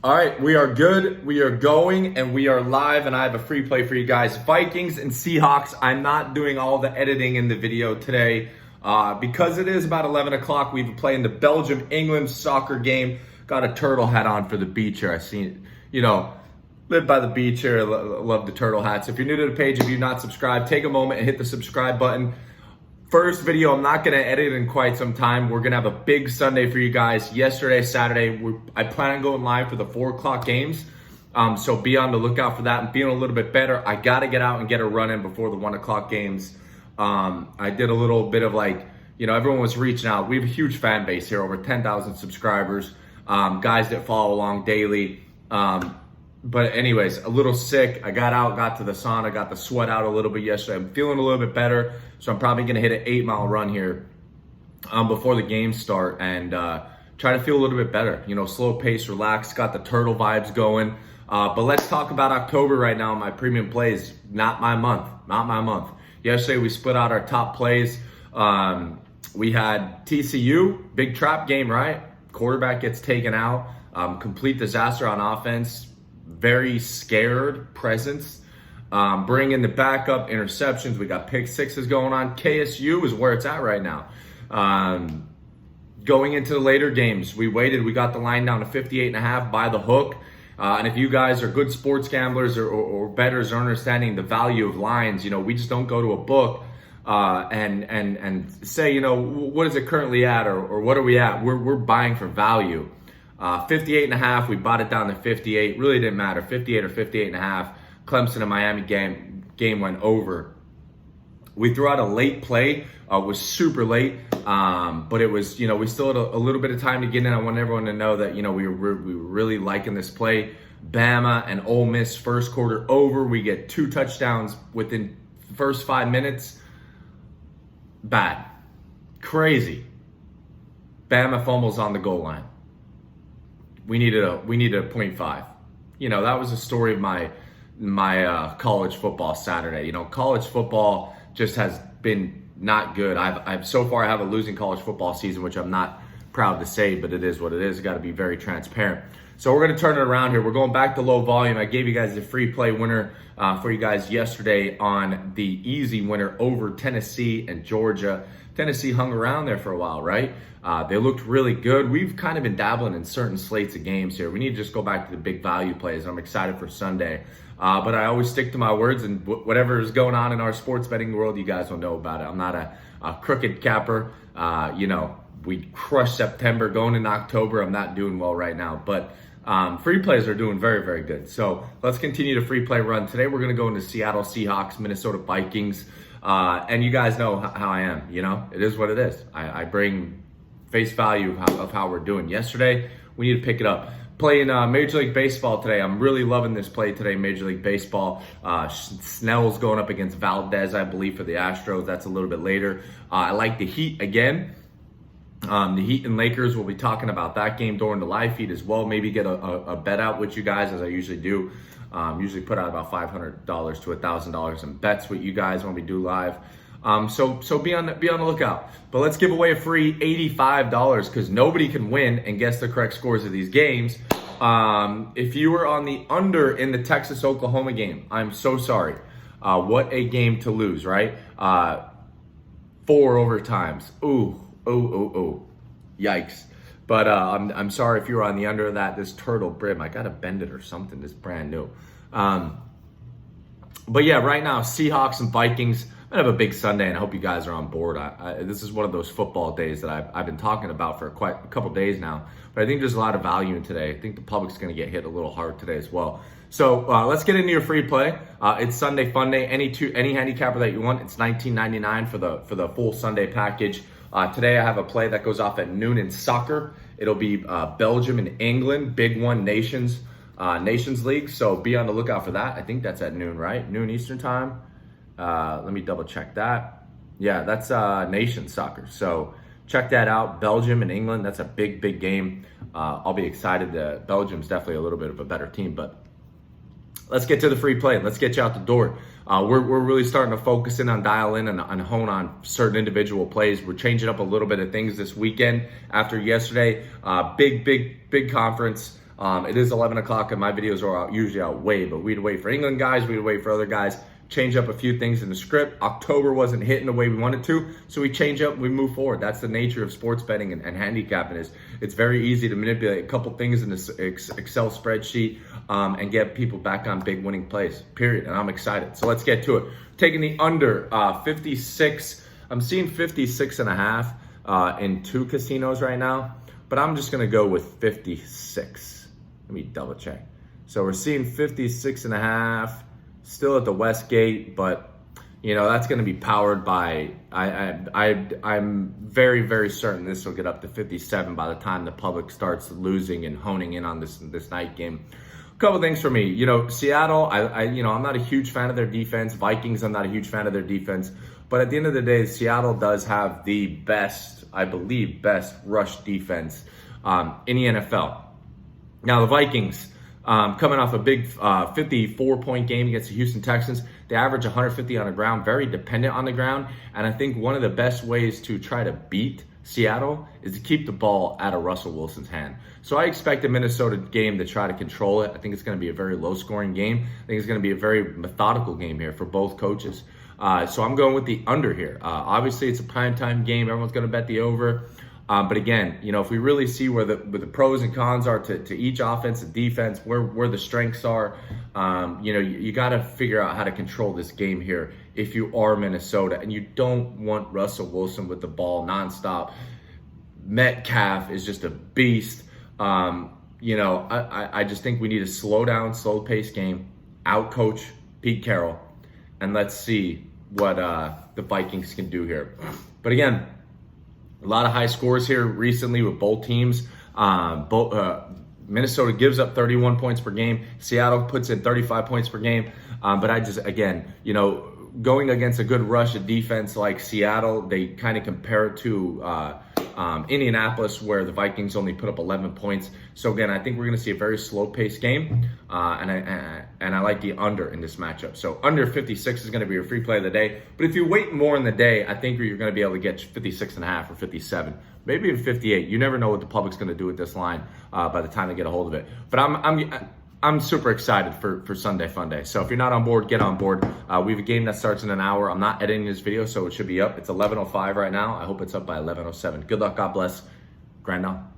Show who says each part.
Speaker 1: All right, we are good. We are going and we are live, and I have a free play for you guys. Vikings and Seahawks. I'm not doing all the editing in the video today because it is about 11 o'clock. We've been playing the Belgium-England soccer game. Got a turtle hat on for the beach here. I seen, live by the beach here. Love the turtle hats. If you're new to the page, if you're not subscribed, take a moment and hit the subscribe button. First video, I'm not going to edit in quite some time. We're going to have a big Sunday for you guys. Yesterday, Saturday, I plan on going live for the 4 o'clock games. So be on the lookout for that. I'm feeling a little bit better. I got to get out and get a run in before the 1 o'clock games. I did a little bit of everyone was reaching out. We have a huge fan base here, over 10,000 subscribers, guys that follow along daily. But anyways, a little sick. I got out, got to the sauna, got the sweat out a little bit yesterday. I'm feeling a little bit better. So I'm probably going to hit an 8-mile run here before the games start and try to feel a little bit better. Slow pace, relax, got the turtle vibes going. But let's talk about October right now. My premium plays, not my month. Yesterday we split out our top plays. We had TCU, big trap game, right? Quarterback gets taken out. Complete disaster on offense. Very scared presence. Bring in the backup, interceptions. We got pick sixes going on. KSU is where it's at right now. Going into the later games, we waited. We got the line down to 58.5 by the hook. And if you guys are good sports gamblers or bettors or understanding the value of lines, we just don't go to a book and say, what is it currently at or what are we at? We're buying for value. 58.5, we bought it down to 58. Really didn't matter, 58 or 58.5. Clemson and Miami game went over. We threw out a late play, was super late, but it was, we still had a little bit of time to get in. I want everyone to know that, we were really liking this play. Bama and Ole Miss first quarter over. We get 2 touchdowns within the first 5 minutes. Bad. Crazy. Bama fumbles on the goal line. We needed a 0.5. That was the story of my college football Saturday. College football just has been not good. I've so far I have a losing college football season, which I'm not proud to say, but it is what it is. Got to be very transparent. So we're going to turn it around here. We're going back to low volume. I gave you guys a free play winner for you guys yesterday on the easy winner over Tennessee and Georgia. Tennessee hung around there for a while, right? They looked really good. We've kind of been dabbling in certain slates of games here. We need to just go back to the big value plays. I'm excited for Sunday. But I always stick to my words, and whatever is going on in our sports betting world, you guys will know about it. I'm not a crooked capper. We crushed September going into October. I'm not doing well right now, but free plays are doing very, very good. So let's continue the free play run. Today we're going to go into Seattle Seahawks, Minnesota Vikings. And you guys know how I am, it is what it is. I bring face value of how we're doing. Yesterday, we need to pick it up. Playing Major League Baseball today. I'm really loving this play today, Major League Baseball. Snell's going up against Valdez, I believe, for the Astros. That's a little bit later. I like the Heat again. The Heat and Lakers, we'll be talking about that game during the live feed as well. Maybe get a bet out with you guys, as I usually do. Usually put out about $500 to $1,000 in bets with you guys when we do live. So be on the lookout. But let's give away a free $85 because nobody can win and guess the correct scores of these games. If you were on the under in the Texas-Oklahoma game, I'm so sorry. What a game to lose, right? 4 overtimes. Ooh. Yikes. But I'm sorry if you were on the under of that. This turtle brim, I gotta bend it or something. This brand new. But yeah, right now, Seahawks and Vikings. I have a big Sunday, and I hope you guys are on board. This is one of those football days that I've been talking about for quite a couple days now. But I think there's a lot of value in today. I think the public's going to get hit a little hard today as well. So let's get into your free play. It's Sunday Fun Day. Any handicapper that you want, it's $19.99 for the full Sunday package. Today I have a play that goes off at noon in soccer. It'll be Belgium and England, big one, Nations League. So be on the lookout for that. I think that's at noon, right? Noon Eastern time. Let me double check that. Yeah, that's Nations soccer. So check that out. Belgium and England. That's a big game. I'll be excited. Belgium's definitely a little bit of a better team, but let's get to the free play. Let's get you out the door. We're really starting to focus in on dial in and hone on certain individual plays. We're changing up a little bit of things this weekend after yesterday. Big conference. It is 11 o'clock and my videos are usually out way, but we'd wait for England guys, we'd wait for other guys, change up a few things in the script. October wasn't hitting the way we wanted to, so we change up, we move forward. That's the nature of sports betting and handicapping. Is it's very easy to manipulate a couple things in this Excel spreadsheet and get people back on big winning plays, period. And I'm excited. So let's get to it. Taking the under 56. I'm seeing 56.5 in 2 casinos right now, but I'm just gonna go with 56. Let me double check. So we're seeing 56.5. Still at the Westgate, but you know that's going to be powered by. I'm very, very certain this will get up to 57 by the time the public starts losing and honing in on this night game. A couple things for me, you know, Seattle. I'm not a huge fan of their defense. Vikings, I'm not a huge fan of their defense. But at the end of the day, Seattle does have the best, I believe, best rush defense in the NFL. Now the Vikings. Coming off a big 54-point game against the Houston Texans. They average 150 on the ground, very dependent on the ground. And I think one of the best ways to try to beat Seattle is to keep the ball out of Russell Wilson's hand. So I expect the Minnesota game to try to control it. I think it's going to be a very low-scoring game. I think it's going to be a very methodical game here for both coaches. So I'm going with the under here. Obviously, it's a primetime game. Everyone's going to bet the over. But again, you know, if we really see where the pros and cons are to each offense and defense, where the strengths are, you got to figure out how to control this game here if you are Minnesota. And you don't want Russell Wilson with the ball nonstop. Metcalf is just a beast. I just think we need a slow-paced game, out-coach Pete Carroll, and let's see what the Vikings can do here. But again, a lot of high scores here recently with both teams. Minnesota gives up 31 points per game. Seattle puts in 35 points per game. But I just, again, going against a good rush of defense like Seattle, they kind of compare it to Indianapolis, where the Vikings only put up 11 points. So again, I think we're going to see a very slow-paced game, and I like the under in this matchup. So under 56 is going to be your free play of the day. But if you wait more in the day, I think you're going to be able to get 56.5 or 57, maybe even 58. You never know what the public's going to do with this line by the time they get a hold of it. But I'm super excited for Sunday Funday. So if you're not on board, get on board. We have a game that starts in an hour. I'm not editing this video, so it should be up. It's 11:05 right now. I hope it's up by 11:07. Good luck. God bless. Grind on.